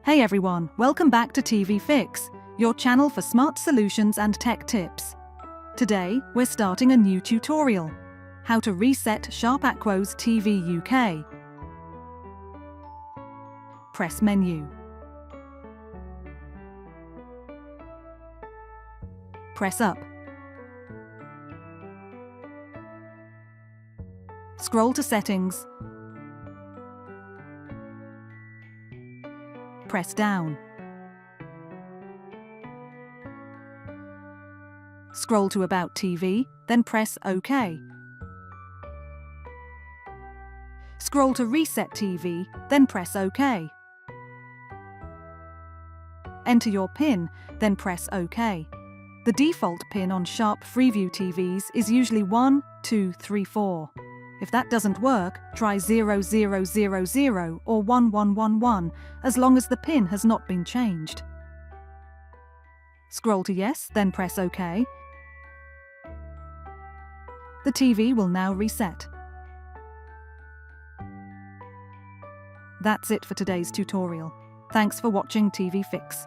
Hey everyone, welcome back to TV Fix, your channel for smart solutions and tech tips. Today, we're starting a new tutorial. How to reset Sharp Aquos TV UK. Press Menu. Press Up. Scroll to Settings. Press Down. Scroll to About TV, then press OK. Scroll to Reset TV, then press OK. Enter your PIN, then press OK. The default PIN on Sharp Freeview TVs is usually 1, 2, 3, 4. If that doesn't work, try 0000 or 1111 as long as the PIN has not been changed. Scroll to Yes, then press OK. The TV will now reset. That's it for today's tutorial. Thanks for watching TV Fix.